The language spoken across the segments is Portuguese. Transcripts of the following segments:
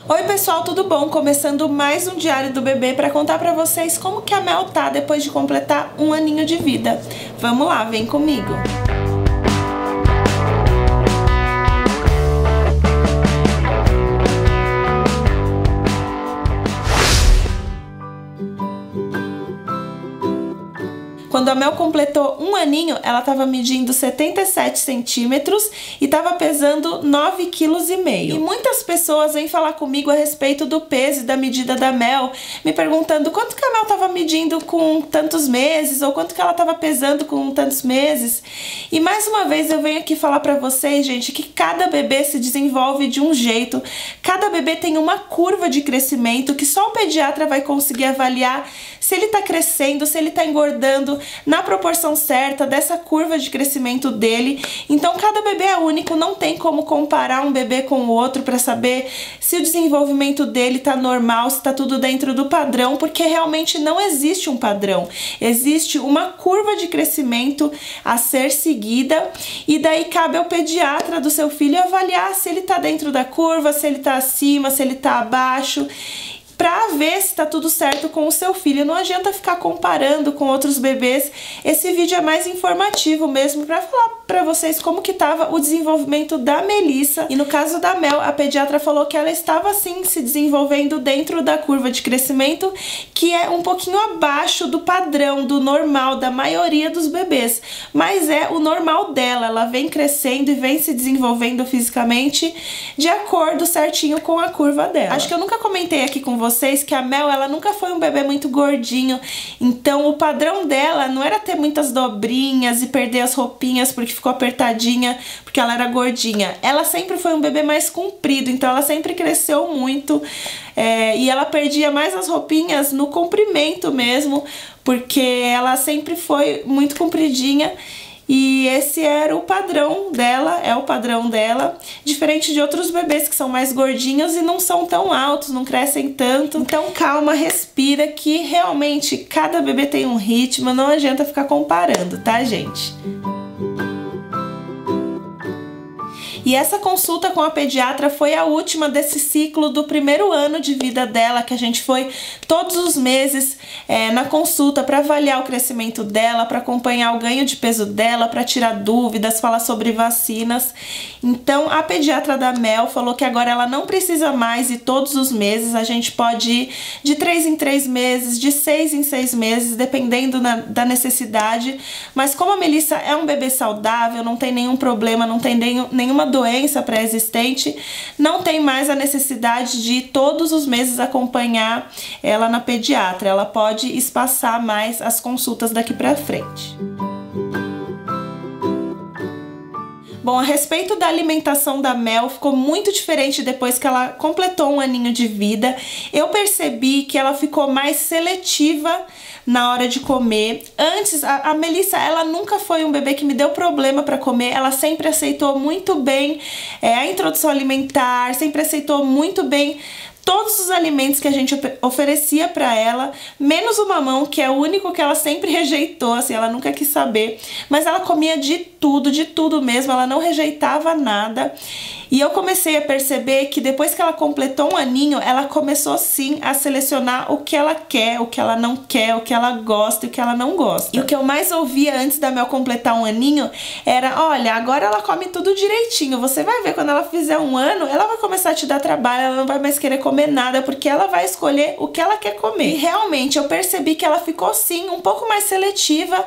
Oi pessoal, tudo bom? Começando mais um Diário do Bebê para contar para vocês como que a Mel tá depois de completar um aninho de vida. Vamos lá, vem comigo! Quando a Mel completou um aninho, ela estava medindo 77 centímetros e estava pesando 9,5 kg. E muitas pessoas vêm falar comigo a respeito do peso e da medida da Mel, me perguntando quanto que a Mel estava medindo com tantos meses ou quanto que ela estava pesando com tantos meses. E mais uma vez eu venho aqui falar para vocês, gente, que cada bebê se desenvolve de um jeito, cada bebê tem uma curva de crescimento que só o pediatra vai conseguir avaliar se ele está crescendo, se ele está engordando na proporção certa dessa curva de crescimento dele. Então cada bebê é único, não tem como comparar um bebê com o outro para saber se o desenvolvimento dele tá normal, se tá tudo dentro do padrão, porque realmente não existe um padrão. Existe uma curva de crescimento a ser seguida e daí cabe ao pediatra do seu filho avaliar se ele tá dentro da curva, se ele tá acima, se ele tá abaixo, pra ver se tá tudo certo com o seu filho. Não adianta ficar comparando com outros bebês. Esse vídeo é mais informativo mesmo pra falar pra vocês como que tava o desenvolvimento da Melissa. E no caso da Mel, a pediatra falou que ela estava sim se desenvolvendo dentro da curva de crescimento, que é um pouquinho abaixo do padrão, do normal, da maioria dos bebês. Mas é o normal dela, ela vem crescendo e vem se desenvolvendo fisicamente de acordo certinho com a curva dela. Acho que eu nunca comentei aqui com vocês que a Mel, ela nunca foi um bebê muito gordinho, então o padrão dela não era ter muitas dobrinhas e perder as roupinhas porque ficou apertadinha, porque ela era gordinha. Ela sempre foi um bebê mais comprido, então ela sempre cresceu muito, e ela perdia mais as roupinhas no comprimento mesmo, porque ela sempre foi muito compridinha. E esse era o padrão dela, é o padrão dela, diferente de outros bebês que são mais gordinhos e não são tão altos, não crescem tanto. Então calma, respira, que realmente cada bebê tem um ritmo, não adianta ficar comparando, tá, gente? E essa consulta com a pediatra foi a última desse ciclo do primeiro ano de vida dela, que a gente foi todos os meses na consulta para avaliar o crescimento dela, para acompanhar o ganho de peso dela, para tirar dúvidas, falar sobre vacinas. Então a pediatra da Mel falou que agora ela não precisa mais ir todos os meses, a gente pode ir de 3 em 3 meses, de 6 em 6 meses, dependendo da necessidade. Mas como a Melissa é um bebê saudável, não tem nenhum problema, não tem nenhuma doença pré-existente, não tem mais a necessidade de todos os meses acompanhar ela na pediatra. Ela pode espaçar mais as consultas daqui pra frente. Bom, a respeito da alimentação da Mel, ficou muito diferente depois que ela completou um aninho de vida. Eu percebi que ela ficou mais seletiva na hora de comer. Antes, a Melissa, ela nunca foi um bebê que me deu problema para comer. Ela sempre aceitou muito bem a introdução alimentar, sempre aceitou muito bem todos os alimentos que a gente oferecia para ela, menos o mamão, que é o único que ela sempre rejeitou, assim, ela nunca quis saber. Mas ela comia de tudo mesmo, ela não rejeitava nada. E eu comecei a perceber que depois que ela completou um aninho, ela começou sim a selecionar o que ela quer, o que ela não quer, o que ela gosta e o que ela não gosta. E o que eu mais ouvia antes da Mel completar um aninho era: olha, agora ela come tudo direitinho, você vai ver quando ela fizer um ano, ela vai começar a te dar trabalho, ela não vai mais querer comer nada, porque ela vai escolher o que ela quer comer. E realmente eu percebi que ela ficou sim um pouco mais seletiva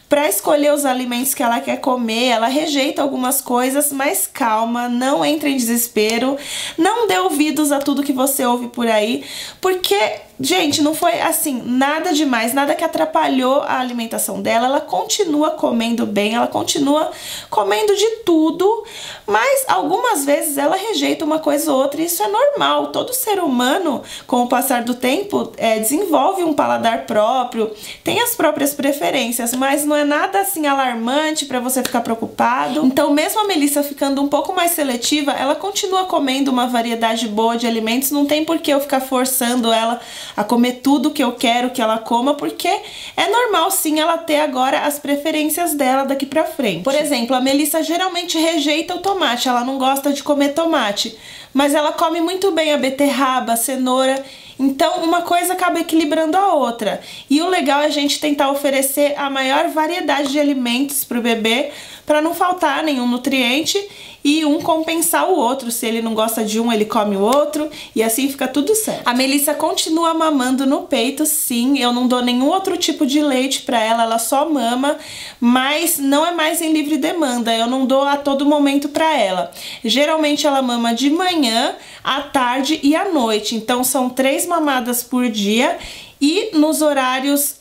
para escolher os alimentos que ela quer comer. Ela rejeita algumas coisas, mas calma, não entre em desespero, não dê ouvidos a tudo que você ouve por aí, porque, gente, não foi assim, nada demais, nada que atrapalhou a alimentação dela. Ela continua comendo bem, ela continua comendo de tudo, mas algumas vezes ela rejeita uma coisa ou outra, e isso é normal. Todo ser humano, com o passar do tempo, desenvolve um paladar próprio, tem as próprias preferências, mas não é nada assim alarmante pra você ficar preocupado. Então mesmo a Melissa ficando um pouco mais seletiva, ela continua comendo uma variedade boa de alimentos. Não tem por que eu ficar forçando ela a comer tudo que eu quero que ela coma, porque é normal sim ela ter agora as preferências dela daqui pra frente. Por exemplo, a Melissa geralmente rejeita o tomate, ela não gosta de comer tomate, mas ela come muito bem a beterraba, a cenoura. Então uma coisa acaba equilibrando a outra. E o legal é a gente tentar oferecer a maior variedade de alimentos pro bebê, para não faltar nenhum nutriente e um compensar o outro. Se ele não gosta de um, ele come o outro, e assim fica tudo certo. A Melissa continua mamando no peito, sim, eu não dou nenhum outro tipo de leite pra ela, ela só mama, mas não é mais em livre demanda, eu não dou a todo momento pra ela. Geralmente ela mama de manhã, à tarde e à noite, então são 3 mamadas por dia. E nos horários,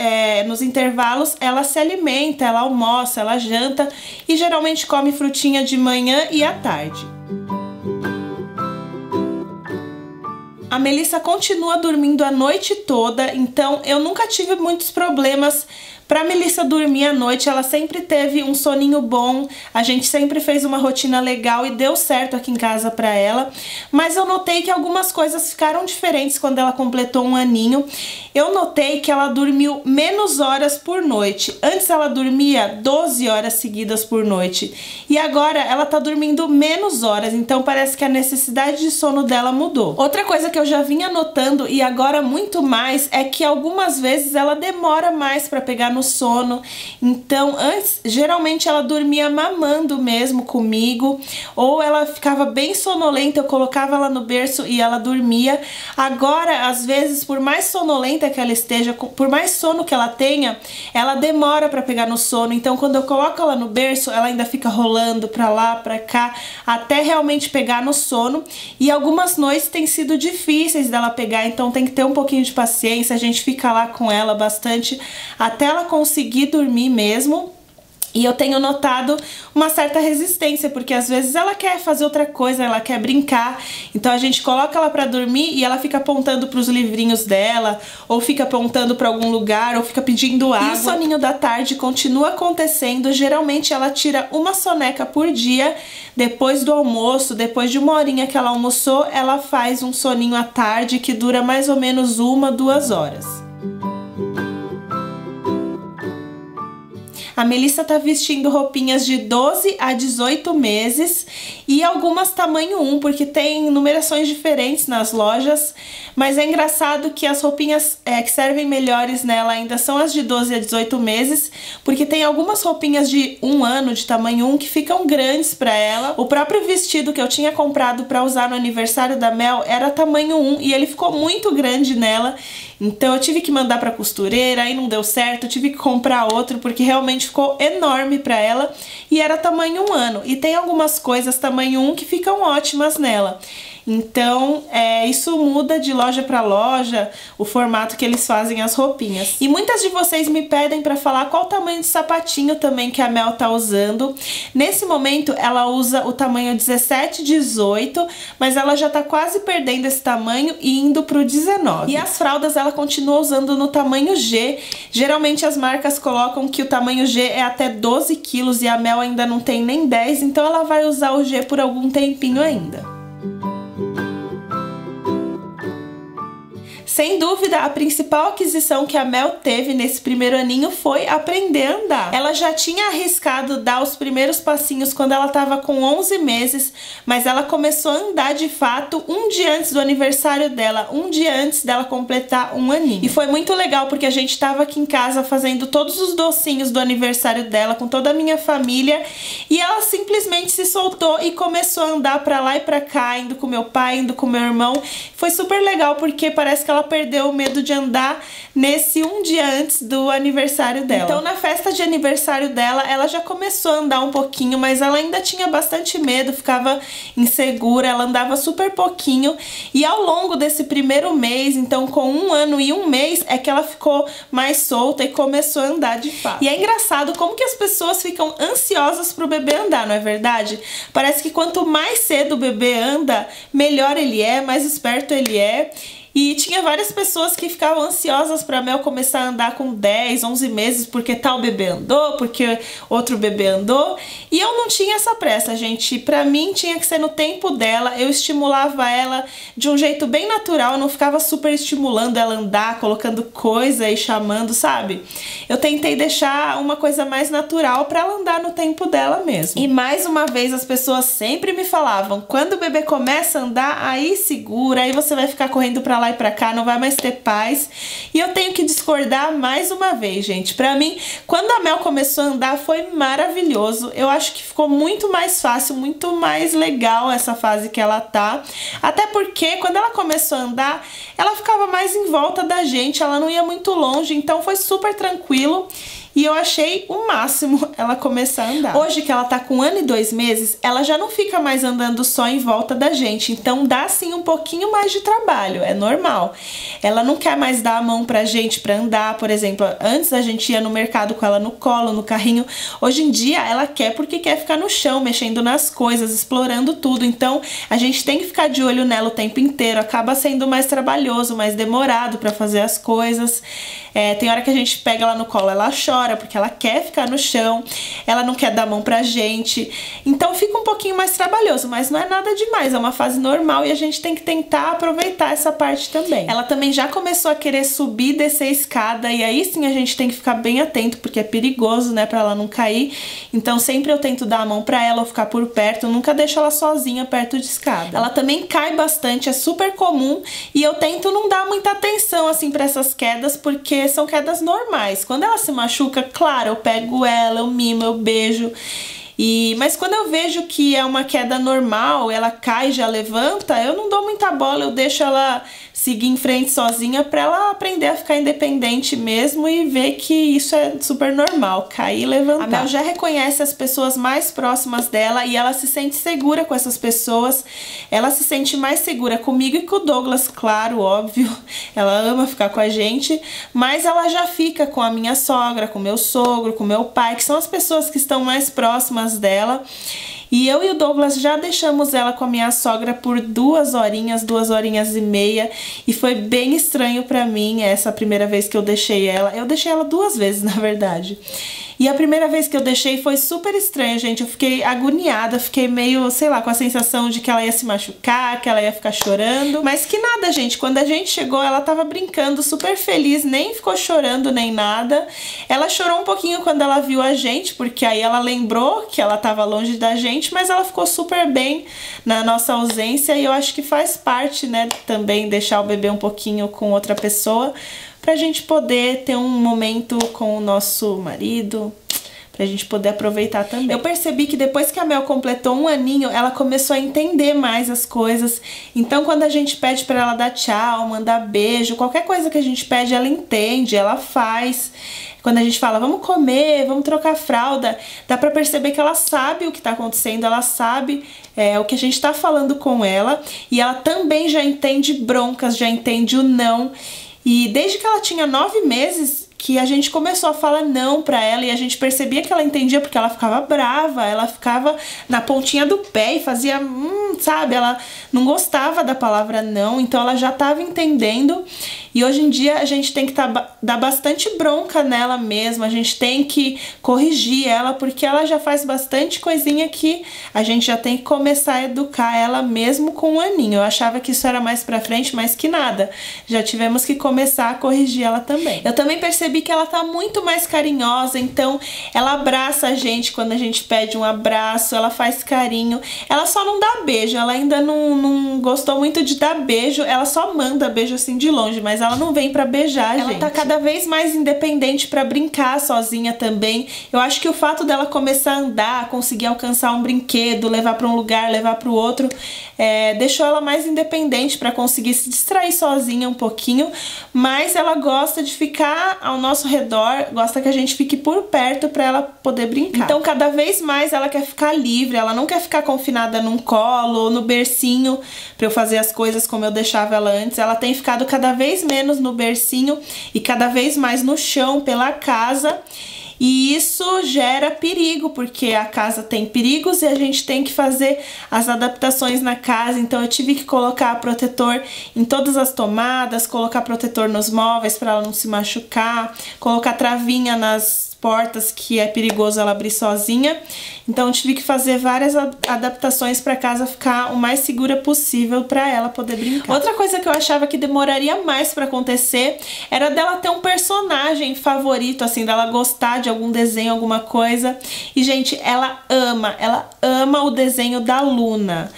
nos intervalos, ela se alimenta, ela almoça, ela janta e geralmente come frutinha de manhã e à tarde. A Melissa continua dormindo a noite toda, então eu nunca tive muitos problemas pra Melissa dormir à noite. Ela sempre teve um soninho bom, a gente sempre fez uma rotina legal e deu certo aqui em casa pra ela. Mas eu notei que algumas coisas ficaram diferentes quando ela completou 1 aninho. Eu notei que ela dormiu menos horas por noite. Antes ela dormia 12 horas seguidas por noite e agora ela tá dormindo menos horas, então parece que a necessidade de sono dela mudou. Outra coisa que eu já vinha notando e agora muito mais é que algumas vezes ela demora mais pra pegar no sono. Então antes geralmente ela dormia mamando mesmo comigo, ou ela ficava bem sonolenta, eu colocava ela no berço e ela dormia. Agora às vezes, por mais sonolenta que ela esteja, por mais sono que ela tenha, ela demora pra pegar no sono. Então quando eu coloco ela no berço, ela ainda fica rolando pra lá, pra cá, até realmente pegar no sono. E algumas noites tem sido difíceis dela pegar, então tem que ter um pouquinho de paciência, a gente fica lá com ela bastante até ela conseguir dormir mesmo. E eu tenho notado uma certa resistência, porque às vezes ela quer fazer outra coisa, ela quer brincar. Então a gente coloca ela pra dormir e ela fica apontando pros livrinhos dela, ou fica apontando pra algum lugar, ou fica pedindo água. E o soninho da tarde continua acontecendo. Geralmente ela tira uma soneca por dia. Depois do almoço, depois de 1 horinha que ela almoçou, ela faz um soninho à tarde que dura mais ou menos 1, 2 horas. A Melissa tá vestindo roupinhas de 12 a 18 meses e algumas tamanho 1, porque tem numerações diferentes nas lojas, mas é engraçado que as roupinhas que servem melhores nela ainda são as de 12 a 18 meses, porque tem algumas roupinhas de 1 ano, de tamanho 1, que ficam grandes pra ela. O próprio vestido que eu tinha comprado pra usar no aniversário da Mel era tamanho 1 e ele ficou muito grande nela, então eu tive que mandar pra costureira, aí não deu certo, eu tive que comprar outro, porque realmente ficou enorme pra ela e era tamanho 1 ano. E tem algumas coisas tamanho 1 que ficam ótimas nela. Então, isso muda de loja pra loja, o formato que eles fazem as roupinhas. E muitas de vocês me pedem pra falar qual o tamanho de sapatinho também que a Mel tá usando. Nesse momento, ela usa o tamanho 17, 18, mas ela já tá quase perdendo esse tamanho e indo pro 19. E as fraldas ela continua usando no tamanho G. Geralmente as marcas colocam que o tamanho G é até 12 quilos e a Mel ainda não tem nem 10, então ela vai usar o G por algum tempinho ainda. Sem dúvida, a principal aquisição que a Mel teve nesse primeiro aninho foi aprender a andar. Ela já tinha arriscado dar os primeiros passinhos quando ela estava com 11 meses, mas ela começou a andar de fato um dia antes do aniversário dela, um dia antes dela completar 1 aninho. E foi muito legal porque a gente estava aqui em casa fazendo todos os docinhos do aniversário dela com toda a minha família e ela simplesmente se soltou e começou a andar pra lá e pra cá, indo com meu pai, indo com meu irmão. Foi super legal porque parece que ela perdeu o medo de andar nesse um dia antes do aniversário dela. Então na festa de aniversário dela, ela já começou a andar um pouquinho, mas ela ainda tinha bastante medo, ficava insegura, ela andava super pouquinho. E ao longo desse primeiro mês, então com 1 ano e 1 mês, é que ela ficou mais solta e começou a andar de fato. E é engraçado como que as pessoas ficam ansiosas pro bebê andar, não é verdade? Parece que quanto mais cedo o bebê anda, melhor ele é, mais esperto ele é. E tinha várias pessoas que ficavam ansiosas pra Mel começar a andar com 10, 11 meses, porque tal bebê andou, porque outro bebê andou. E eu não tinha essa pressa, gente. Pra mim tinha que ser no tempo dela. Eu estimulava ela de um jeito bem natural, não ficava super estimulando ela andar, colocando coisa e chamando, sabe? Eu tentei deixar uma coisa mais natural pra ela andar no tempo dela mesmo. E mais uma vez as pessoas sempre me falavam, quando o bebê começa a andar, aí segura, aí você vai ficar correndo pra lá e pra cá, não vai mais ter paz. E eu tenho que discordar mais uma vez, gente. Pra mim, quando a Mel começou a andar, foi maravilhoso. Eu acho que ficou muito mais fácil, muito mais legal essa fase que ela tá. Até porque, quando ela começou a andar, ela ficava mais em volta da gente, ela não ia muito longe, então foi super tranquilo. E eu achei o máximo ela começar a andar. Hoje que ela tá com 1 ano e 2 meses, ela já não fica mais andando só em volta da gente. Então dá sim um pouquinho mais de trabalho, é normal. Ela não quer mais dar a mão pra gente pra andar, por exemplo. Antes a gente ia no mercado com ela no colo, no carrinho. Hoje em dia ela quer porque quer ficar no chão, mexendo nas coisas, explorando tudo. Então a gente tem que ficar de olho nela o tempo inteiro. Acaba sendo mais trabalhoso, mais demorado pra fazer as coisas. Tem hora que a gente pega ela no colo, ela chora porque ela quer ficar no chão, ela não quer dar a mão pra gente, então fica um pouquinho mais trabalhoso, mas não é nada demais, é uma fase normal e a gente tem que tentar aproveitar essa parte também. Ela também já começou a querer subir e descer a escada, e aí sim a gente tem que ficar bem atento, porque é perigoso, né, pra ela não cair, então sempre eu tento dar a mão pra ela ou ficar por perto, nunca deixo ela sozinha perto de escada. Ela também cai bastante, é super comum, e eu tento não dar muita atenção assim pra essas quedas, porque são quedas normais. Quando ela se machuca, claro, eu pego ela, eu mimo, eu beijo. Mas quando eu vejo que é uma queda normal, ela cai e já levanta, eu não dou muita bola, eu deixo ela seguir em frente sozinha pra ela aprender a ficar independente mesmo e ver que isso é super normal, cair e levantar. A Mel já reconhece as pessoas mais próximas dela e ela se sente segura com essas pessoas, ela se sente mais segura comigo e com o Douglas, claro, óbvio, ela ama ficar com a gente, mas ela já fica com a minha sogra, com o meu sogro, com o meu pai, que são as pessoas que estão mais próximas dela. E eu e o Douglas já deixamos ela com a minha sogra por 2 horinhas, 2 horinhas e meia. E foi bem estranho pra mim essa primeira vez que eu deixei ela. Eu deixei ela 2 vezes, na verdade. E a primeira vez que eu deixei foi super estranho, gente. Eu fiquei agoniada, fiquei meio, sei lá, com a sensação de que ela ia se machucar, que ela ia ficar chorando. Mas que nada, gente. Quando a gente chegou, ela tava brincando, super feliz, nem ficou chorando nem nada. Ela chorou um pouquinho quando ela viu a gente, porque aí ela lembrou que ela tava longe da gente, mas ela ficou super bem na nossa ausência e eu acho que faz parte, né, também deixar o bebê um pouquinho com outra pessoa, pra gente poder ter um momento com o nosso marido, pra gente poder aproveitar também. Eu percebi que depois que a Mel completou 1 aninho, ela começou a entender mais as coisas. Então quando a gente pede pra ela dar tchau, mandar beijo, qualquer coisa que a gente pede, ela entende, ela faz. Quando a gente fala, vamos comer, vamos trocar fralda, dá pra perceber que ela sabe o que tá acontecendo, ela sabe o que a gente tá falando com ela. E ela também já entende broncas, já entende o não. E desde que ela tinha 9 meses, que a gente começou a falar não pra ela e a gente percebia que ela entendia porque ela ficava brava, ela ficava na pontinha do pé e fazia, sabe, ela não gostava da palavra não, então ela já tava entendendo. E hoje em dia a gente tem que dar bastante bronca nela mesma, a gente tem que corrigir ela, porque ela já faz bastante coisinha que a gente já tem que começar a educar ela mesmo com 1 aninho. Eu achava que isso era mais pra frente, mas que nada. Já tivemos que começar a corrigir ela também. Eu também percebi que ela tá muito mais carinhosa, então ela abraça a gente quando a gente pede um abraço, ela faz carinho. Ela só não dá beijo, ela ainda não gostou muito de dar beijo, ela só manda beijo assim de longe, mas ela não vem pra beijar, gente. Ela tá cada vez mais independente pra brincar sozinha também. Eu acho que o fato dela começar a andar, conseguir alcançar um brinquedo, levar pra um lugar, levar pro outro, deixou ela mais independente pra conseguir se distrair sozinha um pouquinho, mas ela gosta de ficar ao nosso redor, gosta que a gente fique por perto pra ela poder brincar. Então cada vez mais ela quer ficar livre, ela não quer ficar confinada num colo ou no bercinho pra eu fazer as coisas como eu deixava ela antes. Ela tem ficado cada vez menos no bercinho e cada vez mais no chão pela casa. E isso gera perigo, porque a casa tem perigos e a gente tem que fazer as adaptações na casa. Então eu tive que colocar protetor em todas as tomadas, colocar protetor nos móveis para ela não se machucar, colocar travinha nas portas, que é perigoso ela abrir sozinha. Então eu tive que fazer várias adaptações para a casa ficar o mais segura possível para ela poder brincar. Outra coisa que eu achava que demoraria mais para acontecer era dela ter um personagem favorito, assim, dela gostar de algum desenho, alguma coisa. E gente, ela ama o desenho da Luna.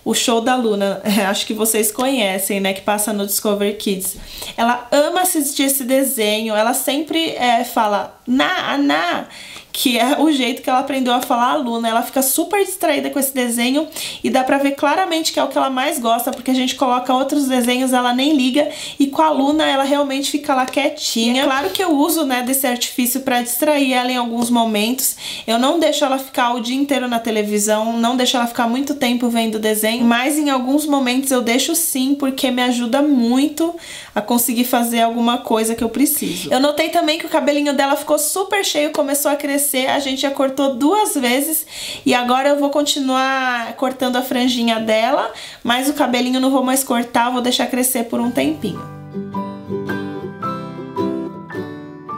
O show da Luna, acho que vocês conhecem, né, que passa no Discovery Kids. Ela ama assistir esse desenho, ela sempre fala na, que é o jeito que ela aprendeu a falar a Luna. Ela fica super distraída com esse desenho e dá pra ver claramente que é o que ela mais gosta, porque a gente coloca outros desenhos, ela nem liga, e com a Luna ela realmente fica lá quietinha. É claro que eu uso, né, desse artifício pra distrair ela em alguns momentos. Eu não deixo ela ficar o dia inteiro na televisão, não deixo ela ficar muito tempo vendo desenho, mas em alguns momentos eu deixo sim, porque me ajuda muito a conseguir fazer alguma coisa que eu preciso. Eu notei também que o cabelinho dela ficou super cheio, começou a crescer. A gente já cortou 2 vezes e agora eu vou continuar cortando a franjinha dela, mas o cabelinho não vou mais cortar, vou deixar crescer por um tempinho.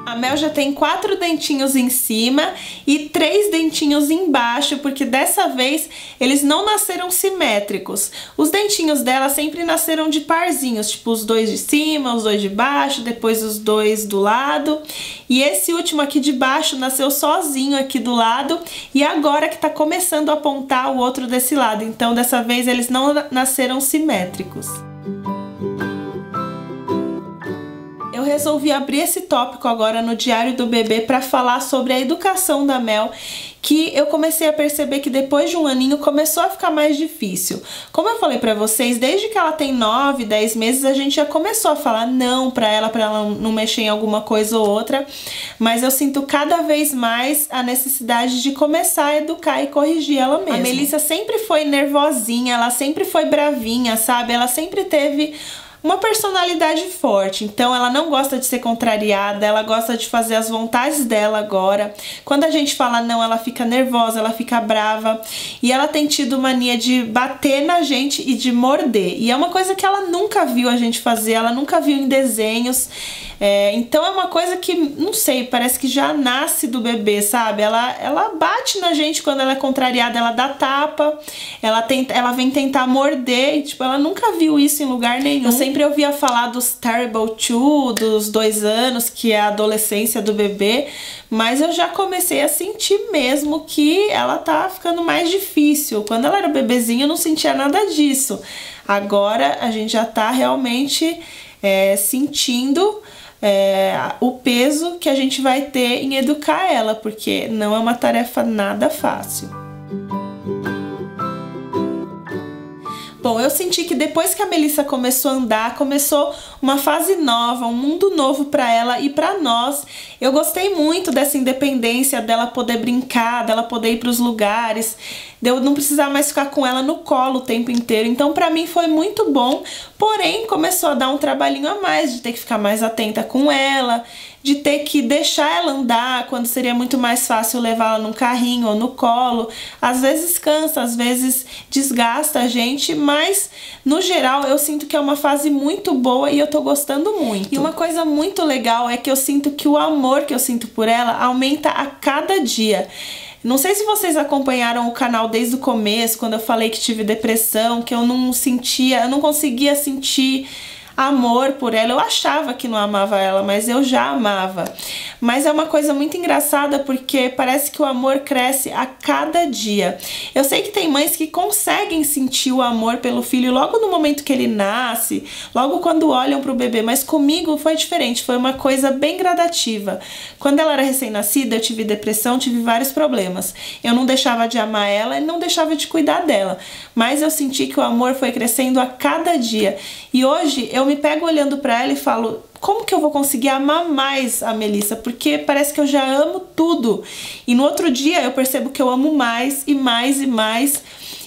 A Mel já tem 4 dentinhos em cima e 3 dentinhos embaixo, porque dessa vez eles não nasceram simétricos. Os dentinhos dela sempre nasceram de parzinhos, tipo os 2 de cima, os 2 de baixo, depois os 2 do lado. E esse último aqui de baixo nasceu sozinho aqui do lado e agora que tá começando a apontar o outro desse lado. Então dessa vez eles não nasceram simétricos. Eu resolvi abrir esse tópico agora no Diário do Bebê para falar sobre a educação da Mel, que eu comecei a perceber que depois de um aninho começou a ficar mais difícil. Como eu falei pra vocês, desde que ela tem 9, 10 meses, a gente já começou a falar não pra ela não mexer em alguma coisa ou outra, mas eu sinto cada vez mais a necessidade de começar a educar e corrigir ela mesma. A Melissa sempre foi nervosinha, ela sempre foi bravinha, sabe? Ela sempre teve uma personalidade forte, então ela não gosta de ser contrariada, ela gosta de fazer as vontades dela agora. Quando a gente fala não, ela fica nervosa, ela fica brava, e ela tem tido mania de bater na gente e de morder, e é uma coisa que ela nunca viu a gente fazer, ela nunca viu em desenhos. Então é uma coisa que, não sei, parece que já nasce do bebê, sabe? Ela bate na gente quando ela é contrariada, ela dá tapa, ela vem tentar morder, e tipo, ela nunca viu isso em lugar nenhum. Eu sempre ouvia falar dos Terrible 2, dos 2 anos, que é a adolescência do bebê, mas eu já comecei a sentir mesmo que ela tá ficando mais difícil. Quando ela era bebezinha eu não sentia nada disso. Agora a gente já tá realmente sentindo o peso que a gente vai ter em educar ela, porque não é uma tarefa nada fácil. Bom, eu senti que depois que a Melissa começou a andar, começou uma fase nova, um mundo novo pra ela e pra nós. Eu gostei muito dessa independência dela poder brincar, dela poder ir pros lugares, de eu não precisar mais ficar com ela no colo o tempo inteiro. Então pra mim foi muito bom, porém começou a dar um trabalhinho a mais, de ter que ficar mais atenta com ela, de ter que deixar ela andar quando seria muito mais fácil levá-la num carrinho ou no colo. Às vezes cansa, às vezes desgasta a gente, mas no geral eu sinto que é uma fase muito boa e eu tô gostando muito. E uma coisa muito legal é que eu sinto que o amor que eu sinto por ela aumenta a cada dia. Não sei se vocês acompanharam o canal desde o começo, quando eu falei que tive depressão, que eu não conseguia sentir amor por ela. Eu achava que não amava ela, mas eu já amava. Mas é uma coisa muito engraçada, porque parece que o amor cresce a cada dia. Eu sei que tem mães que conseguem sentir o amor pelo filho logo no momento que ele nasce, logo quando olham pro bebê, mas comigo foi diferente, foi uma coisa bem gradativa. Quando ela era recém-nascida, eu tive depressão, tive vários problemas. Eu não deixava de amar ela e não deixava de cuidar dela, mas eu senti que o amor foi crescendo a cada dia. E hoje eu me pego olhando pra ela e falo, como que eu vou conseguir amar mais a Melissa? Porque parece que eu já amo tudo. E no outro dia eu percebo que eu amo mais e mais e mais.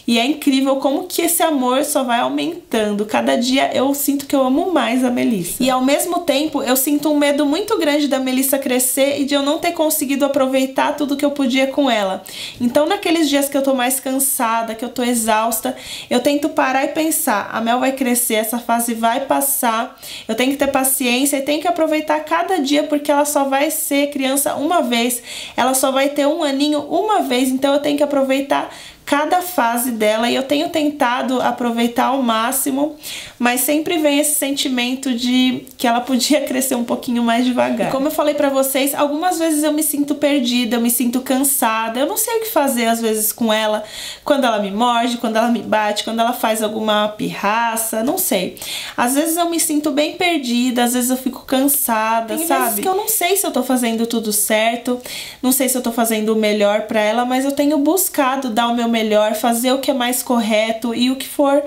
E é incrível como que esse amor só vai aumentando. Cada dia eu sinto que eu amo mais a Melissa. E ao mesmo tempo eu sinto um medo muito grande da Melissa crescer e de eu não ter conseguido aproveitar tudo que eu podia com ela. Então naqueles dias que eu tô mais cansada, que eu tô exausta, eu tento parar e pensar, a Mel vai crescer, essa fase vai passar, eu tenho que ter paciência e tenho que aproveitar cada dia, porque ela só vai ser criança uma vez, ela só vai ter um aninho uma vez, então eu tenho que aproveitar cada fase dela e eu tenho tentado aproveitar ao máximo, mas sempre vem esse sentimento de que ela podia crescer um pouquinho mais devagar. E como eu falei pra vocês, algumas vezes eu me sinto perdida, eu me sinto cansada, eu não sei o que fazer às vezes com ela, quando ela me morde, quando ela me bate, quando ela faz alguma pirraça, não sei. Às vezes eu me sinto bem perdida, às vezes eu fico cansada, sabe? Vezes que eu não sei se eu tô fazendo tudo certo, não sei se eu tô fazendo o melhor pra ela, mas eu tenho buscado dar o meu melhor, fazer o que é mais correto e o que for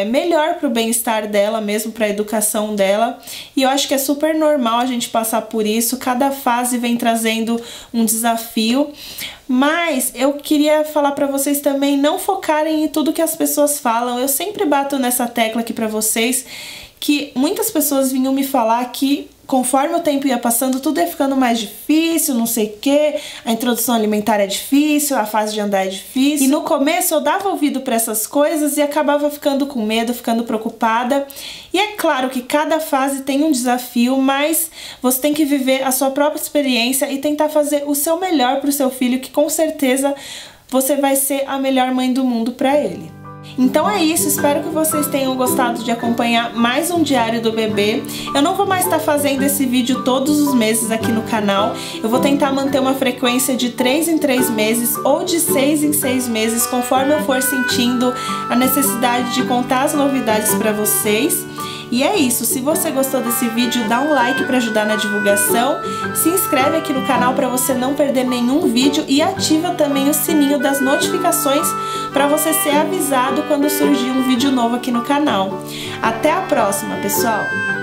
melhor pro bem-estar dela mesmo, pra educação dela. E eu acho que é super normal a gente passar por isso, cada fase vem trazendo um desafio, mas eu queria falar pra vocês também não focarem em tudo que as pessoas falam. Eu sempre bato nessa tecla aqui pra vocês, que muitas pessoas vinham me falar que conforme o tempo ia passando, tudo ia ficando mais difícil, não sei o que, a introdução alimentar é difícil, a fase de andar é difícil. E no começo eu dava ouvido para essas coisas e acabava ficando com medo, ficando preocupada. E é claro que cada fase tem um desafio, mas você tem que viver a sua própria experiência e tentar fazer o seu melhor para o seu filho, que com certeza você vai ser a melhor mãe do mundo para ele. Então é isso, espero que vocês tenham gostado de acompanhar mais um diário do bebê. Eu não vou mais estar fazendo esse vídeo todos os meses aqui no canal. Eu vou tentar manter uma frequência de 3 em 3 meses ou de 6 em 6 meses, conforme eu for sentindo a necessidade de contar as novidades para vocês. E é isso, se você gostou desse vídeo, dá um like para ajudar na divulgação, se inscreve aqui no canal para você não perder nenhum vídeo e ativa também o sininho das notificações para você ser avisado quando surgir um vídeo novo aqui no canal. Até a próxima, pessoal!